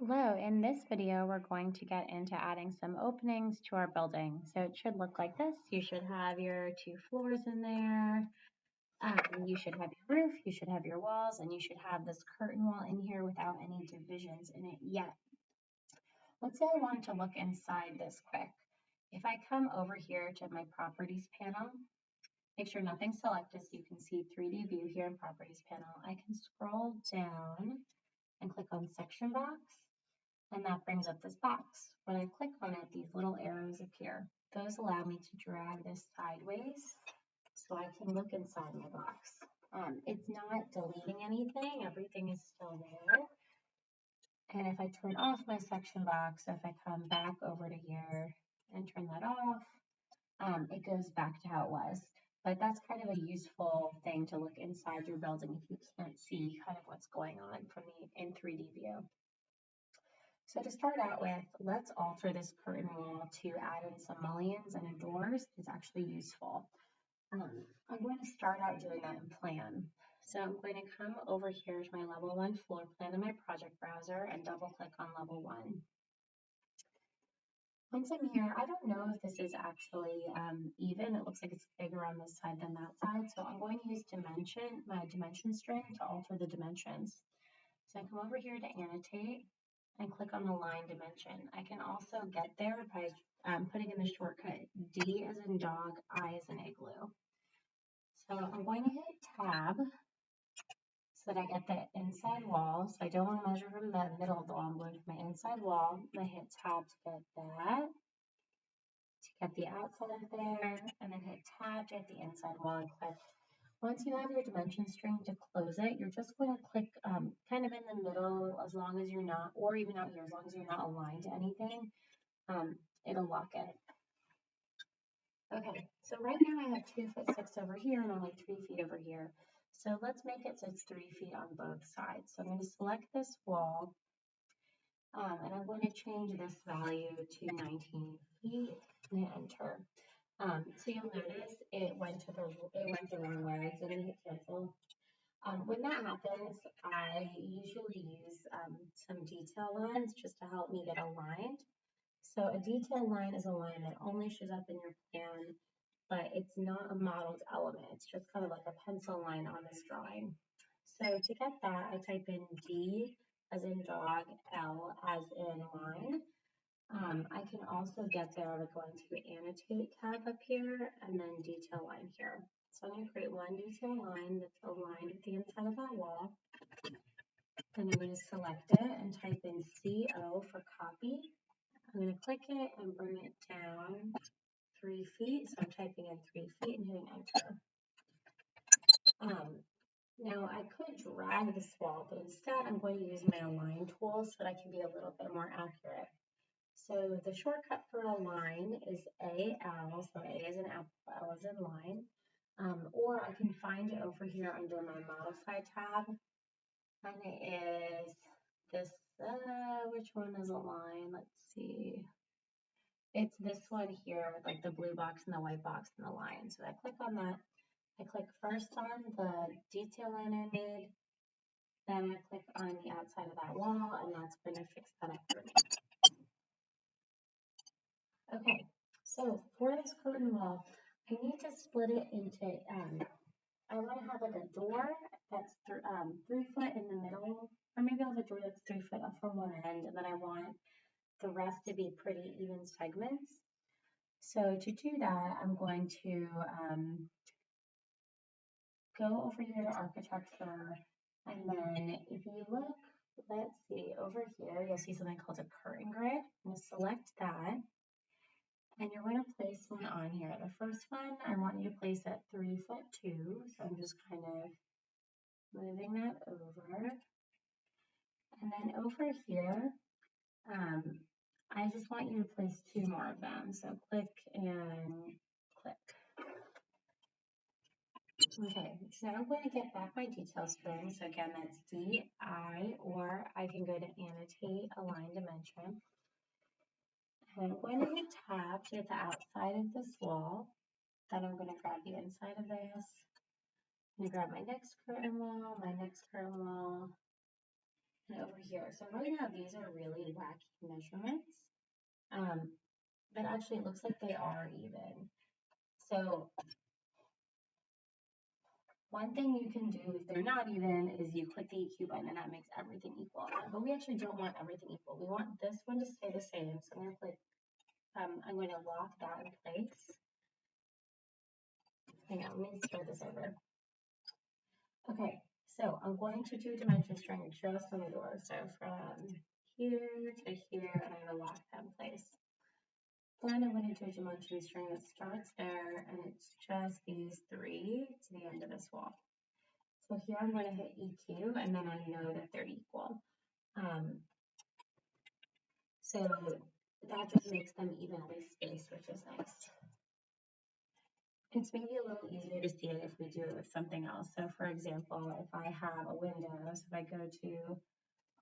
Hello, in this video we're going to get into adding some openings to our building. So it should look like this. You should have your 2 floors in there. You should have your roof, you should have your walls, and you should have this curtain wall in here without any divisions in it yet. Let's say I wanted to look inside this quick. If I come over here to my properties panel, make sure nothing's selected so you can see 3D view here in properties panel. I can scroll down and click on section box. And that brings up this box. When I click on it, these little arrows appear. Those allow me to drag this sideways so I can look inside my box. It's not deleting anything, everything is still there. And if I turn off my section box, if I come back over to here and turn that off, it goes back to how it was. But that's kind of a useful thing to look inside your building if you can't see kind of what's going on from in 3D view. So to start out with, let's alter this curtain wall to add in some mullions and doors. It's actually useful. I'm going to start out doing that in plan. So I'm going to come over here to my level 1 floor plan in my project browser and double click on level 1. Once I'm here, I don't know if this is actually even. It looks like it's bigger on this side than that side. So I'm going to use my dimension string to alter the dimensions. So I come over here to annotate and click on the line dimension. I can also get there by putting in the shortcut D as in dog, I as in igloo. So I'm going to hit tab so that I get the inside wall. So I don't want to measure from the middle of the wall, I'm going to my inside wall. I hit tab to get that, to get the outside there, and then hit tab to get the inside wall and click. Once you have your dimension string to close it, you're just going to click kind of in the middle as long as you're not, or even out here, as long as you're not aligned to anything, it'll lock it. Okay, so right now I have 2'6" over here and only 3 feet over here. So let's make it so it's 3 feet on both sides. So I'm going to select this wall, and I'm going to change this value to 19 feet and hit enter. So you'll notice it went the wrong way, so I'm going to hit cancel. When that happens, I usually use some detail lines just to help me get aligned. So a detail line is a line that only shows up in your plan, but it's not a modeled element. It's just kind of like a pencil line on this drawing. So to get that, I type in D as in dog, L as in line. I can also get there by going to annotate tab up here and then detail line here. So I'm going to create one detail line that's aligned with the inside of that wall. Then I'm going to select it and type in CO for copy. I'm going to click it and bring it down 3 feet. So I'm typing in 3 feet and hitting enter. Now I could drag this wall, but instead I'm going to use my align tool so that I can be a little bit more accurate. So the shortcut for align is AL, so A is an apple, L is in line. Or I can find it over here under my modify tab, and it is this, which one is align? Let's see. It's this one here with like the blue box and the white box and the line. So I click on that. I click first on the detail line I made, then I click on the outside of that wall, and that's going to fix that up for me. Okay, so for this curtain wall, I need to split it into, I want to have like a door that's 3 foot in the middle, or maybe I'll have a door that's 3 foot up from one end, and then I want the rest to be pretty even segments. So to do that, I'm going to go over here to architecture, and then if you look, let's see, over here, you'll see something called a curtain grid. I'm going to select that, and you're going to place one on here. The first one, I want you to place at 3'2", so I'm just kind of moving that over. And then over here, I just want you to place 2 more of them. So click and click. Okay, so now I'm going to get back my detail string. So again, that's DI, or I can go to annotate align dimension. And I'm going to hit tab to get the outside of this wall. Then I'm going to grab the inside of this. I'm going to grab my next curtain wall, and over here. So right now these are really wacky measurements, but actually it looks like they are even. So one thing you can do if they're not even is you click the EQ button and that makes everything equal. But we actually don't want everything equal. We want this one to stay the same. So I'm going to click, I'm going to lock that in place. Hang on, let me start this over. Okay, so I'm going to do dimension string just on the door. So from here to here, and I'm going to lock that in place. Then I'm going to do a dimension string that starts there, and it's just these three to the end of this wall. So here I'm going to hit EQ, and then I know that they're equal. So that just makes them evenly spaced, which is nice. It's maybe a little easier to see it if we do it with something else. So for example, if I have a window, so if I go to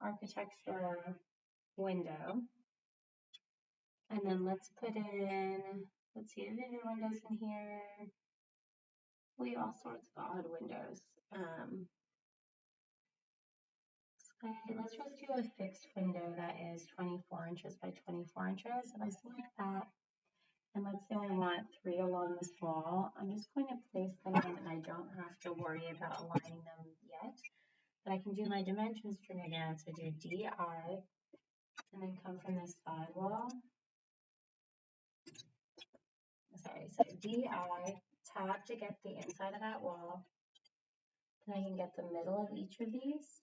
architecture window, and then let's put in, let's see, are there windows in here? We have all sorts of odd windows. Let's just do a fixed window that is 24 inches by 24 inches. If I select that, and let's say I want 3 along this wall, I'm just going to place them in and I don't have to worry about aligning them yet. But I can do my dimension string again, so do DI, and then come from this side wall. Sorry, so DI, tab to get the inside of that wall. Then I can get the middle of each of these,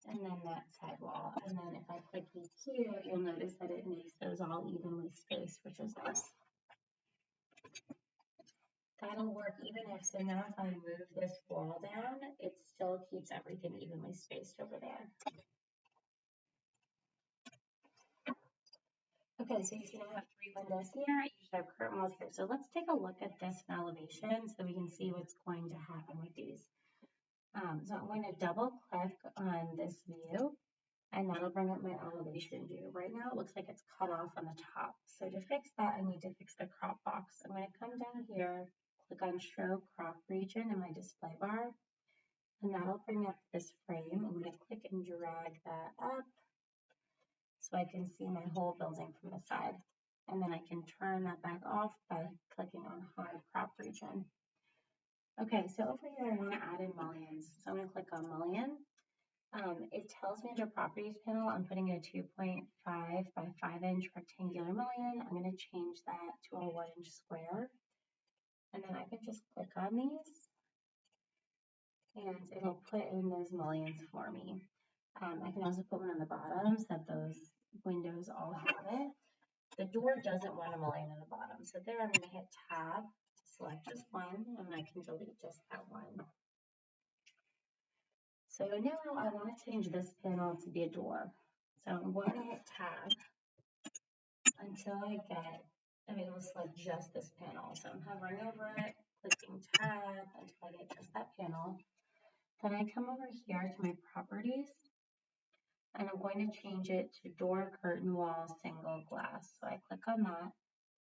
and then that side wall. And then if I click EQ, you'll notice that it makes those all evenly spaced, which is nice. That'll work even if, so now if I move this wall down, it still keeps everything evenly spaced over there. Okay, so you see I have 3 windows here, you should have curtain walls here. So let's take a look at this in elevation so we can see what's going to happen with these. So I'm going to double click on this view, and that'll bring up my elevation view. Right now it looks like it's cut off on the top. So to fix that, I need to fix the crop box. I'm going to come down here, click on show crop region in my display bar, and that'll bring up this frame. I'm going to click and drag that up so I can see my whole building from the side. And then I can turn that back off by clicking on hide crop region. Okay, so over here I want to add in mullions. So I'm going to click on mullion. It tells me under properties panel, I'm putting a 2.5 by 5 inch rectangular mullion. I'm going to change that to a 1 inch square. And then I can just click on these and it'll put in those mullions for me. I can also put one on the bottom so that those windows all have it. The door doesn't want a mullion on the bottom. So there I'm going to hit tab to select just one, and I can delete just that one. So now I want to change this panel to be a door. So I'm going to hit tab until I'm able to select just this panel. So I'm hovering over it, clicking tab until I get just that panel. Then I come over here to my properties, and I'm going to change it to door, curtain, wall, single glass. So I click on that,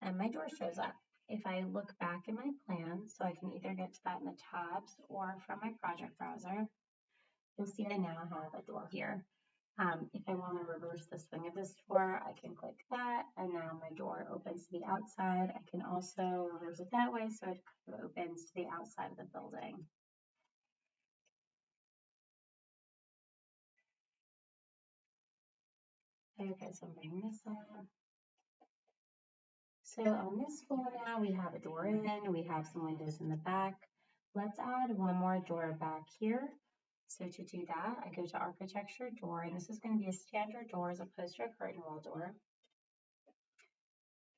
and my door shows up. If I look back in my plan, so I can either get to that in the tabs or from my project browser, you'll see I now have a door here. If I want to reverse the swing of this door, I can click that, and now my door opens to the outside. I can also reverse it that way, so it kind of opens to the outside of the building. Okay, so I'm bringing this up. So on this floor now, we have a door in, we have some windows in the back. Let's add one more door back here. So to do that, I go to architecture door, and this is going to be a standard door as opposed to a curtain wall door.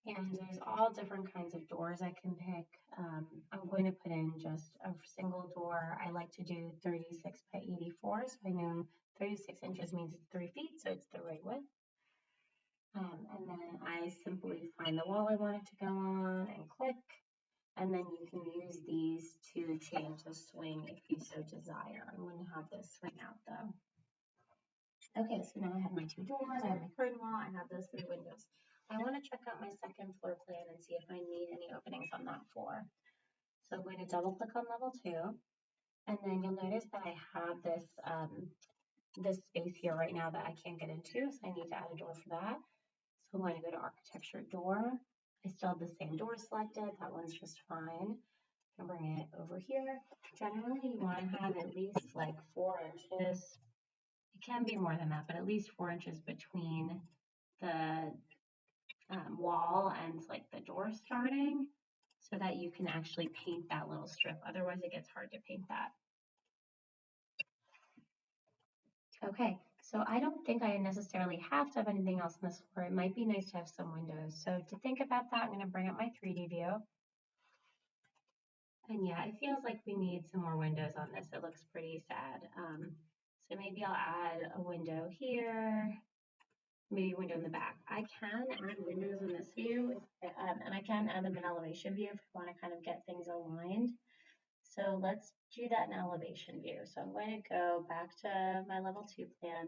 And there's all different kinds of doors I can pick. I'm going to put in just a single door. I like to do 36 by 84, so I know 36 inches means it's 3 feet, so it's the right width. And then I simply find the wall I want it to go on and click. And then you can use these to change the swing if you so desire. I'm going to have this swing out though. Okay, so now I have my 2 doors, I have my curtain wall, I have those 3 windows. I want to check out my second floor plan and see if I need any openings on that floor. So I'm going to double click on level 2, and then you'll notice that I have this this space here right now that I can't get into, so I need to add a door for that. So I'm going to go to architecture door. I still have the same door selected. That one's just fine. I'm bring it over here. Generally, you want to have at least like 4 inches. It can be more than that, but at least 4 inches between the wall and like the door starting, so that you can actually paint that little strip. Otherwise, it gets hard to paint that. Okay, so I don't think I necessarily have to have anything else on this floor. It might be nice to have some windows. So to think about that, I'm going to bring up my 3D view. And yeah, it feels like we need some more windows on this. It looks pretty sad. So maybe I'll add a window here, maybe a window in the back. I can add windows in this view, and I can add them in elevation view if I want to kind of get things aligned. So let's do that in elevation view. So I'm going to go back to my level 2 plan,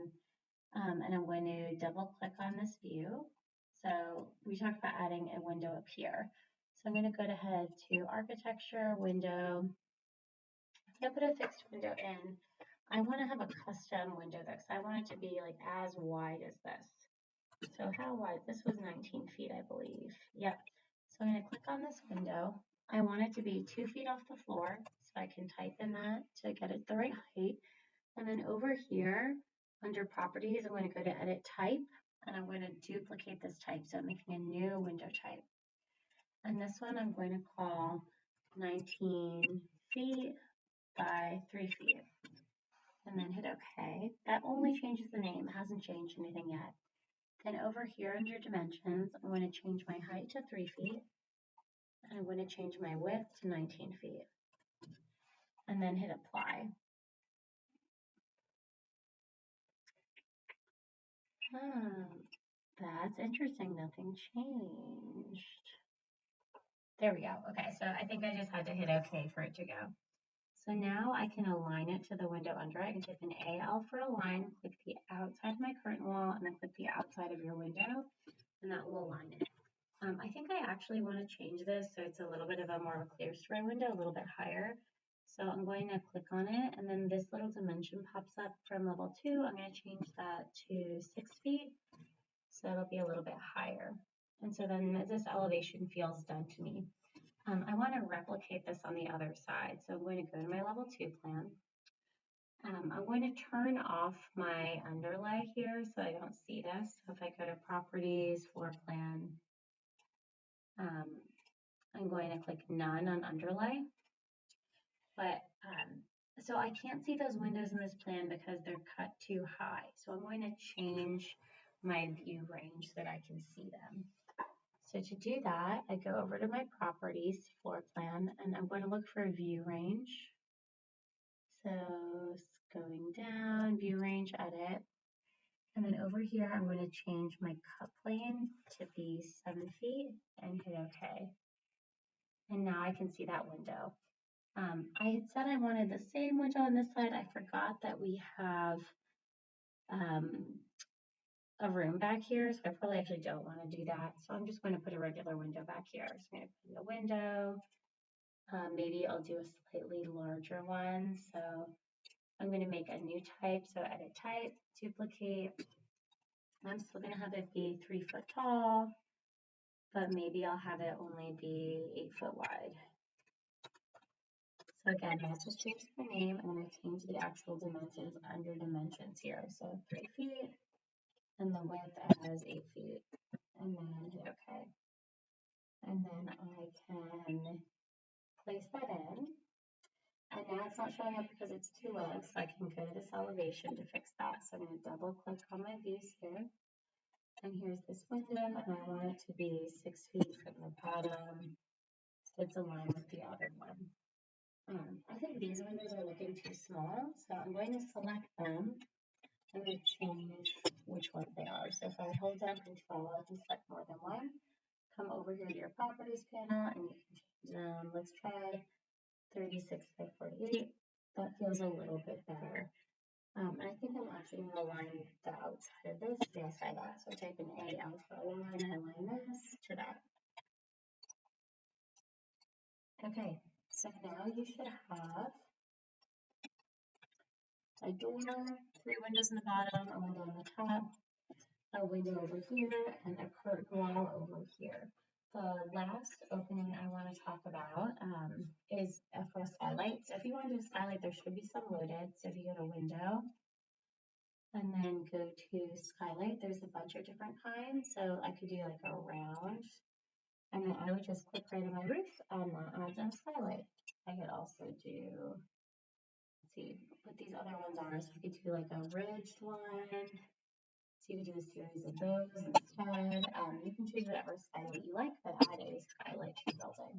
and I'm going to double click on this view. So we talked about adding a window up here. So I'm going to go ahead to architecture, window. I'm going to put a fixed window in. I want to have a custom window though, because I want it to be like as wide as this. So how wide? This was 19 feet, I believe. Yep. So I'm going to click on this window. I want it to be 2 feet off the floor, so I can type in that to get it the right height. And then over here, under properties, I'm going to go to edit type, and I'm going to duplicate this type, so I'm making a new window type. And this one I'm going to call 19 feet by 3 feet. And then hit OK. That only changes the name, it hasn't changed anything yet. Then over here under dimensions, I'm going to change my height to 3 feet. And I'm going to change my width to 19 feet. And then hit apply. That's interesting, nothing changed. There we go. Okay, so I think I just had to hit OK for it to go. So now I can align it to the window under it. I can type in AL for align, click the outside of my curtain wall, and then click the outside of your window, and that will align it. I think I actually want to change this so it's a little bit of a more of a clear story window, a little bit higher. So I'm going to click on it, and then this little dimension pops up from level 2. I'm going to change that to 6 feet, so it'll be a little bit higher. And so then this elevation feels done to me. I want to replicate this on the other side, so I'm going to go to my level 2 plan. I'm going to turn off my underlay here so I don't see this. So if I go to properties, floor plan, I'm going to click none on underlay. But so I can't see those windows in this plan because they're cut too high. So I'm going to change my view range so that I can see them. So to do that, I go over to my properties floor plan, and I'm going to look for a view range. So going down, view range, edit. And then over here, I'm going to change my cut plane to be 7 feet and hit OK. And now I can see that window. I had said I wanted the same window on this side. I forgot that we have a room back here, so I probably actually don't want to do that. So I'm just going to put a regular window back here. So I'm going to put in the window. Maybe I'll do a slightly larger one. So I'm going to make a new type. So edit type, duplicate. I'm still going to have it be 3 foot tall, but maybe I'll have it only be 8 foot wide. So again, I just changed the name, and then I changed the actual dimensions under dimensions here. So 3 feet, and the width as 8 feet, and then hit OK. And then I can place that in. And now it's not showing up because it's too low, so I can go to this elevation to fix that. So I'm going to double click on my views here. And here's this window, and I want it to be 6 feet from the bottom, so it's aligned with the other one. I think these windows are looking too small, so I'm going to select them. I'm going to change which ones they are. So if I hold down Control, I can select more than one. Come over here to your Properties panel, and you can change them. Let's try 36 by 48. That feels a little bit better. I think I'm actually going to align the outside of this, the outside of that. So I type in AL for align, and I align this to that. Okay, so now you should have a door, 3 windows in the bottom, a window on the top, a window over here, and a curtain wall over here. The last opening I want to talk about is for a skylight. So if you want to do a skylight, there should be some loaded. So if you go to window and then go to skylight, there's a bunch of different kinds. So I could do like a round, and then I would just click right on my roof and that adds a skylight. I could also do, let's see what these other ones are. So you could do like a ridged one. So you could do a series of those instead. You can choose whatever skylight you like, but add a skylight to your building.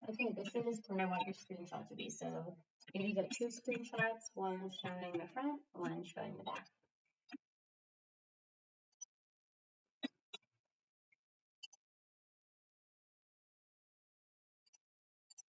Okay, this is where I want your screenshot to be. So maybe get 2 screenshots, one showing the front, one showing the back.